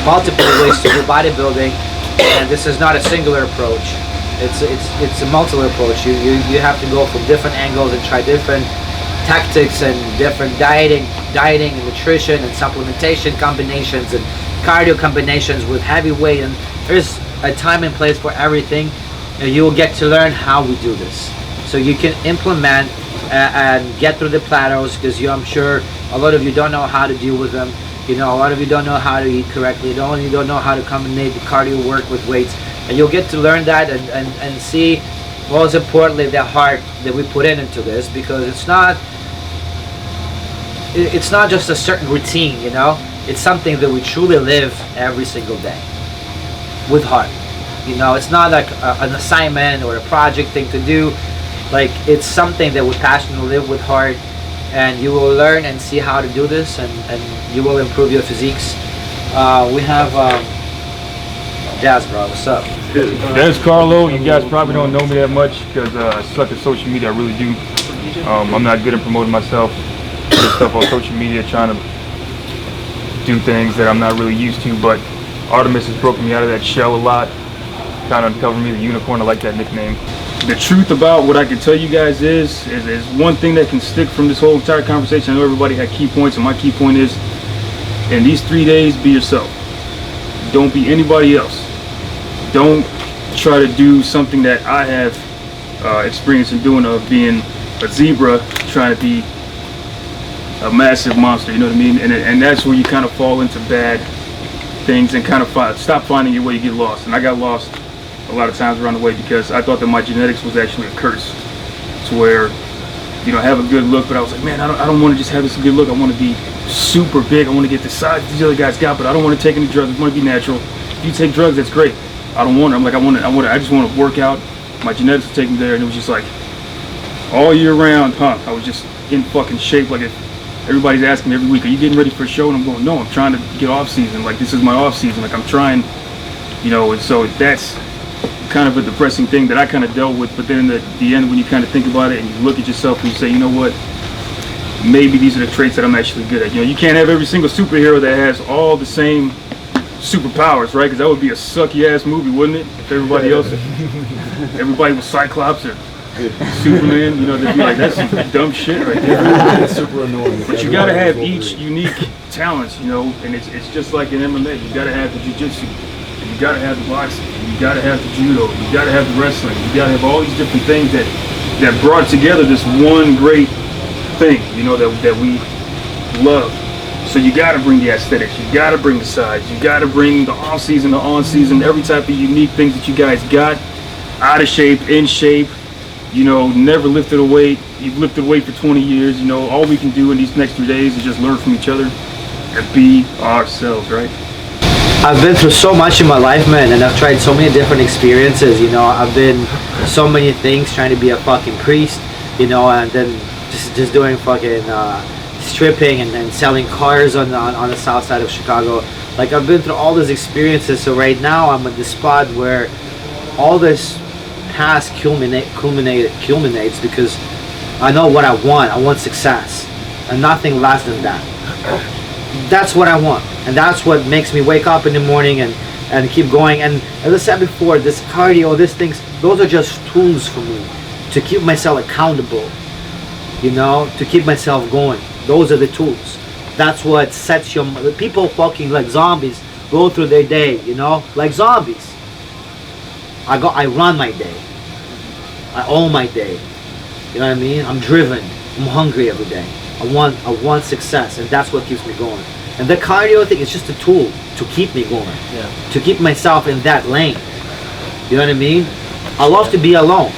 multiple ways to do bodybuilding, and this is not a singular approach. It's a multiple approach. You have to go from different angles and try different tactics and different dieting and nutrition and supplementation combinations and cardio combinations with heavy weight, and there's a time and place for everything, and you will get to learn how we do this, so you can implement and get through the plateaus, because I'm sure a lot of you don't know how to deal with them. A lot of you don't know how to eat correctly. You don't know how to combine the cardio work with weights, and you'll get to learn that and see, most importantly, the heart that we put into this, because it's not just a certain routine, it's something that we truly live every single day with heart. It's not like an assignment or a project thing to do. Like, it's something that we passionately live with heart, and you will learn and see how to do this, and you will improve your physiques. We have Jazz, bro. What's up? That's Carlo. You guys probably don't know me that much because I suck at social media. I really do. I'm not good at promoting myself. Get stuff on social media, trying to do things that I'm not really used to, but Artemus has broken me out of that shell a lot, kind of uncovered me, the unicorn. I like that nickname. The truth about what I can tell you guys is one thing that can stick from this whole entire conversation. I know everybody had key points, and my key point is, in these 3 days, be yourself. Don't be anybody else. Don't try to do something that I have experience in doing, of being a zebra trying to be a massive monster, you know what I mean? And that's where you kind of fall into bad things and kind of stop finding your way. You get lost. And I got lost a lot of times around the way because I thought that my genetics was actually a curse, to where, I have a good look, but I was like, man, I don't want to just have this good look. I want to be super big. I want to get the size these other guys got, but I don't want to take any drugs. I want to be natural. If you take drugs, that's great. I don't want it. I'm like, I just want to work out. My genetics will take me there, and it was just like all year round, I was just in fucking shape. Like, everybody's asking me every week, are you getting ready for a show? And I'm going, no, I'm trying to get off season. Like, this is my off season. Like, I'm trying, and so that's kind of a depressing thing that I kind of dealt with. But then at the end, when you kind of think about it and you look at yourself and you say, you know what, maybe these are the traits that I'm actually good at. You can't have every single superhero that has all the same superpowers, right? Because that would be a sucky ass movie, wouldn't it? If everybody else, everybody was Cyclops or Superman, they'd be like, that's some dumb shit right there. It's super annoying. But you gotta have each unique talents, and it's just like in MMA. You gotta have the jiu-jitsu, and you gotta have the boxing, and you gotta have the judo, you gotta have the wrestling, you gotta have all these different things that brought together this one great thing, that we love. So you gotta bring the aesthetics, you gotta bring the size, you gotta bring the off season, the on season, every type of unique things that you guys got, out of shape, in shape. Never lifted a weight. You've lifted weight for 20 years. All we can do in these next 3 days is just learn from each other and be ourselves, right? I've been through so much in my life, man, and I've tried so many different experiences. I've been so many things, trying to be a fucking priest, and then just doing fucking stripping and then selling cars on the south side of Chicago. Like, I've been through all these experiences, so right now I'm at the spot where all this past culminates, because I know what I want. I want success and nothing less than that. That's what I want, and that's what makes me wake up in the morning and keep going. And as I said before, this cardio, these things, those are just tools for me to keep myself accountable, to keep myself going. Those are the tools. That's what sets people fucking like zombies go through their day, like zombies. I run my day. I own my day. You know what I mean? I'm driven. I'm hungry every day. I want success, and that's what keeps me going. And the cardio thing is just a tool to keep me going. Yeah. To keep myself in that lane. You know what I mean? I love to be alone.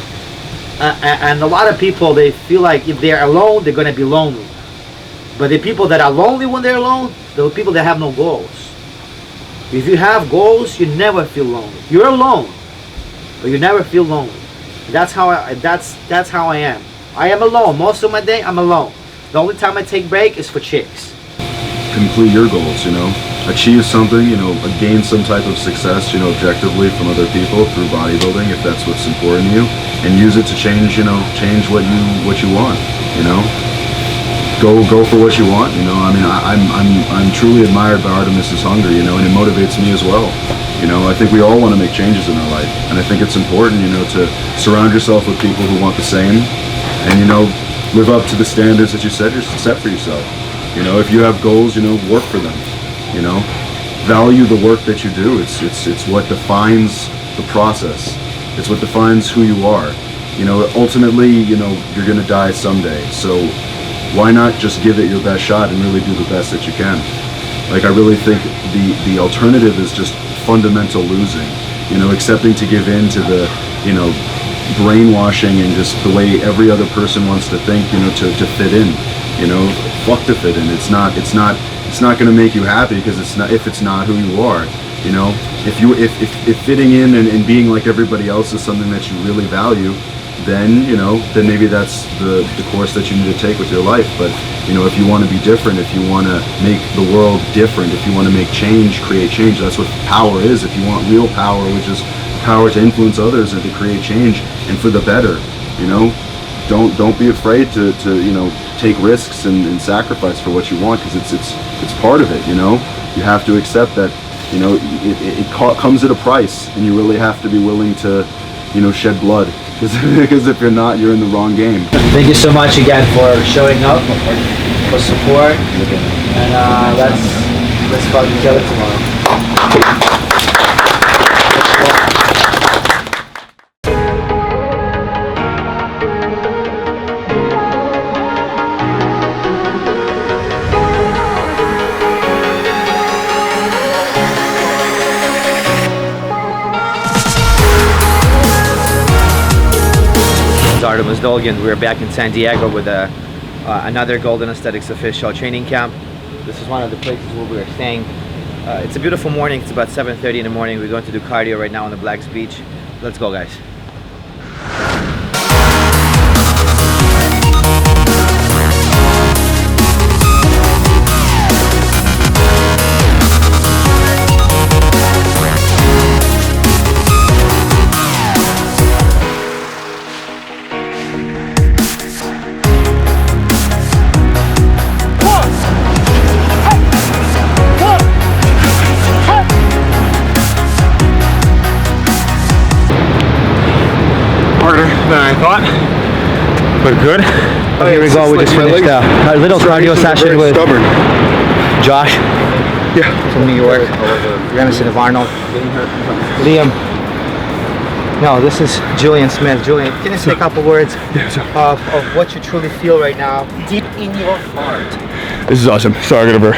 And a lot of people, they feel like if they're alone, they're gonna be lonely. But the people that are lonely when they're alone, they're people that have no goals. If you have goals, you never feel lonely. You're alone, but you never feel lonely. That's how I am. I am alone. Most of my day, I'm alone. The only time I take break is for chicks. Complete your goals, achieve something, gain some type of success, objectively from other people through bodybuilding, if that's what's important to you, and use it to change what you want, go for what you want. You know, I mean, I'm truly admired by Artemus's hunger. You know, and it motivates me as well. You know, I think we all want to make changes in our life, and I think it's important, you know, to surround yourself with people who want the same, and, you know, live up to the standards that you set for yourself. You know, if you have goals, you know, work for them. You know, value the work that you do. It's what defines the process. It's what defines who you are. You know, ultimately, you know, you're gonna die someday. So why not just give it your best shot and really do the best that you can? Like, I really think the alternative is just fundamental losing. You know, accepting to give in to the, you know, brainwashing and just the way every other person wants to think, you know, to fit in. You know, fuck to fit in. It's not going to make you happy, because it's not who you are. You know, if fitting in and being like everybody else is something that you really value, then, you know, then maybe that's the course that you need to take with your life. But, you know, if you want to be different, if you want to make the world different, if you want to make change, create change, that's what power is. If you want real power, which is power to influence others and to create change and for the better, you know, don't be afraid to you know, take risks and sacrifice for what you want, because it's part of it. You know, you have to accept that, you know, it comes at a price, and you really have to be willing to, you know, shed blood, because if you're not, you're in the wrong game. Thank you so much again for showing up, for support, and let's fucking kill it tomorrow. Artemus Dolgin. We're back in San Diego with another Golden Aesthetics official training camp. This is one of the places where we're staying. It's a beautiful morning. It's about 7:30 in the morning. We're going to do cardio right now on the Blacks Beach. Let's go, guys. Than I thought, but good. Oh, here we go. We just finished a little cardio session with Josh. Yeah. From New York. Reminiscent of Arnold. Liam. No, this is Julian Smith. Julian, can you say a couple words of what you truly feel right now, deep in your heart? This is awesome. Sorry, I got over.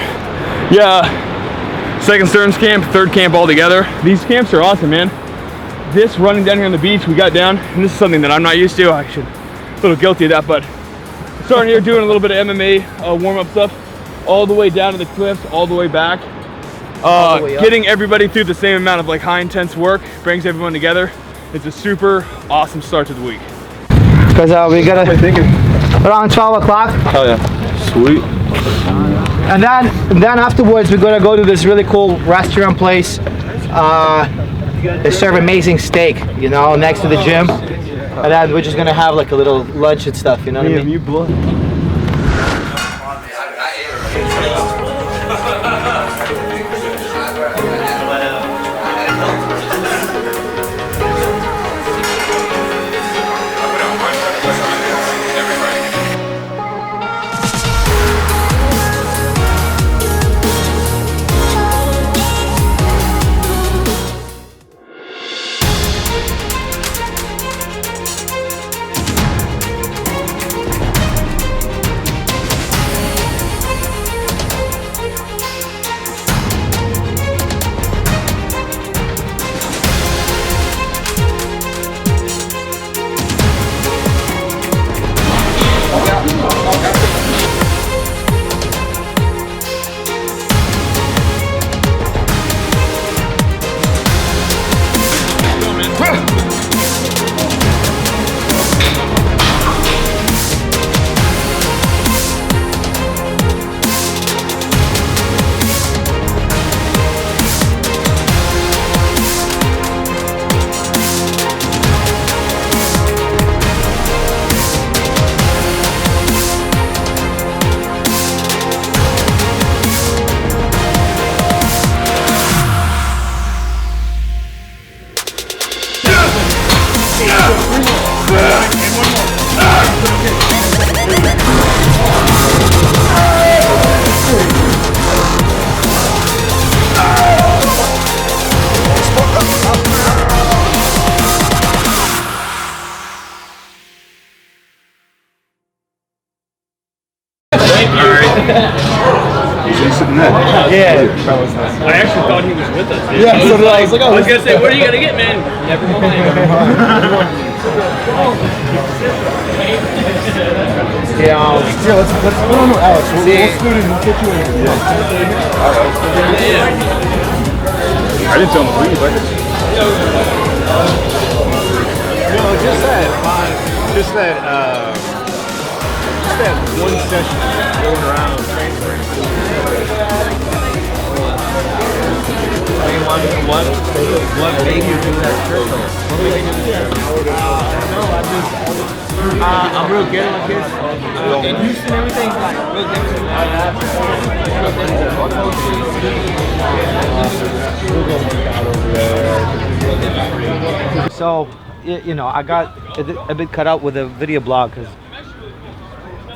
Yeah. Second Stearns camp, third camp all together. These camps are awesome, man. This running down here on the beach, we got down, and this is something that I'm not used to. I should, a little guilty of that, but starting here doing a little bit of MMA warm-up stuff, all the way down to the cliffs, all the way back. Getting everybody through the same amount of like high intense work brings everyone together. It's a super awesome start to the week. Because we got around 12 o'clock. Oh yeah, sweet. And then afterwards, we're gonna go to this really cool restaurant place. They serve amazing steak, you know, next to the gym, and then we're just gonna have like a little lunch and stuff, you know what I mean? was nice. I actually thought he was with us. Dude. Yeah, so did I. I was like, oh, I was gonna say, what are you gonna get, man? Never mind. Yeah, let's no, Alex. We'll scoot in and put you in. Yeah. I didn't tell him to leave. No, just that one session going around transferring. What made you do that trip? What made you do that? I'm real good with kids. In Houston, everything's like real different. So, you know, I got a bit cut out with a video blog because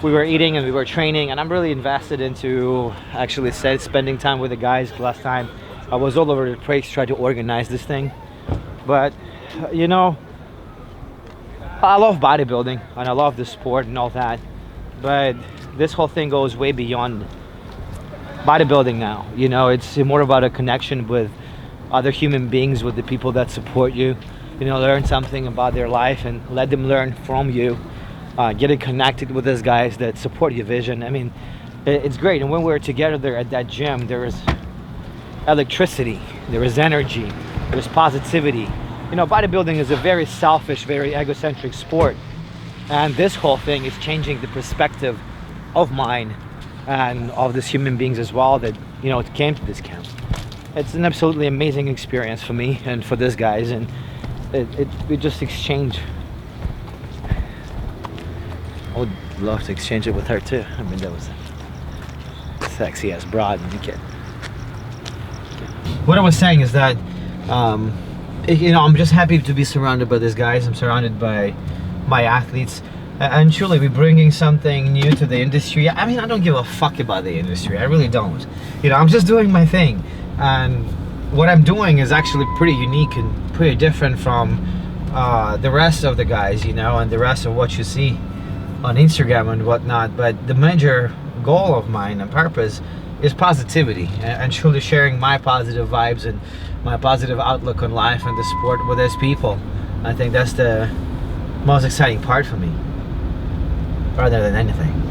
we were eating and we were training, and I'm really invested into actually spending time with the guys. Last time I was all over the place trying to organize this thing, but you know, I love bodybuilding and I love the sport and all that, but this whole thing goes way beyond bodybuilding now. You know, it's more about a connection with other human beings, with the people that support you. You know, learn something about their life and let them learn from you. Getting connected with those guys that support your vision. I mean, it's great. And when we're together there at that gym, there is electricity, there is energy, there's positivity. You know, bodybuilding is a very selfish, very egocentric sport, and this whole thing is changing the perspective of mine and of these human beings as well that, you know, came to this camp. It's an absolutely amazing experience for me and for these guys, and we just exchange. I would love to exchange it with her too. I mean, that was a sexy ass broad. What I was saying is that, you know, I'm just happy to be surrounded by these guys. I'm surrounded by my athletes, and truly we're bringing something new to the industry. I mean, I don't give a fuck about the industry. I really don't. You know, I'm just doing my thing, and what I'm doing is actually pretty unique and pretty different from the rest of the guys, you know, and the rest of what you see on Instagram and whatnot. But the major goal of mine and purpose is positivity and truly sharing my positive vibes and my positive outlook on life and the sport with those people. I think that's the most exciting part for me, rather than anything.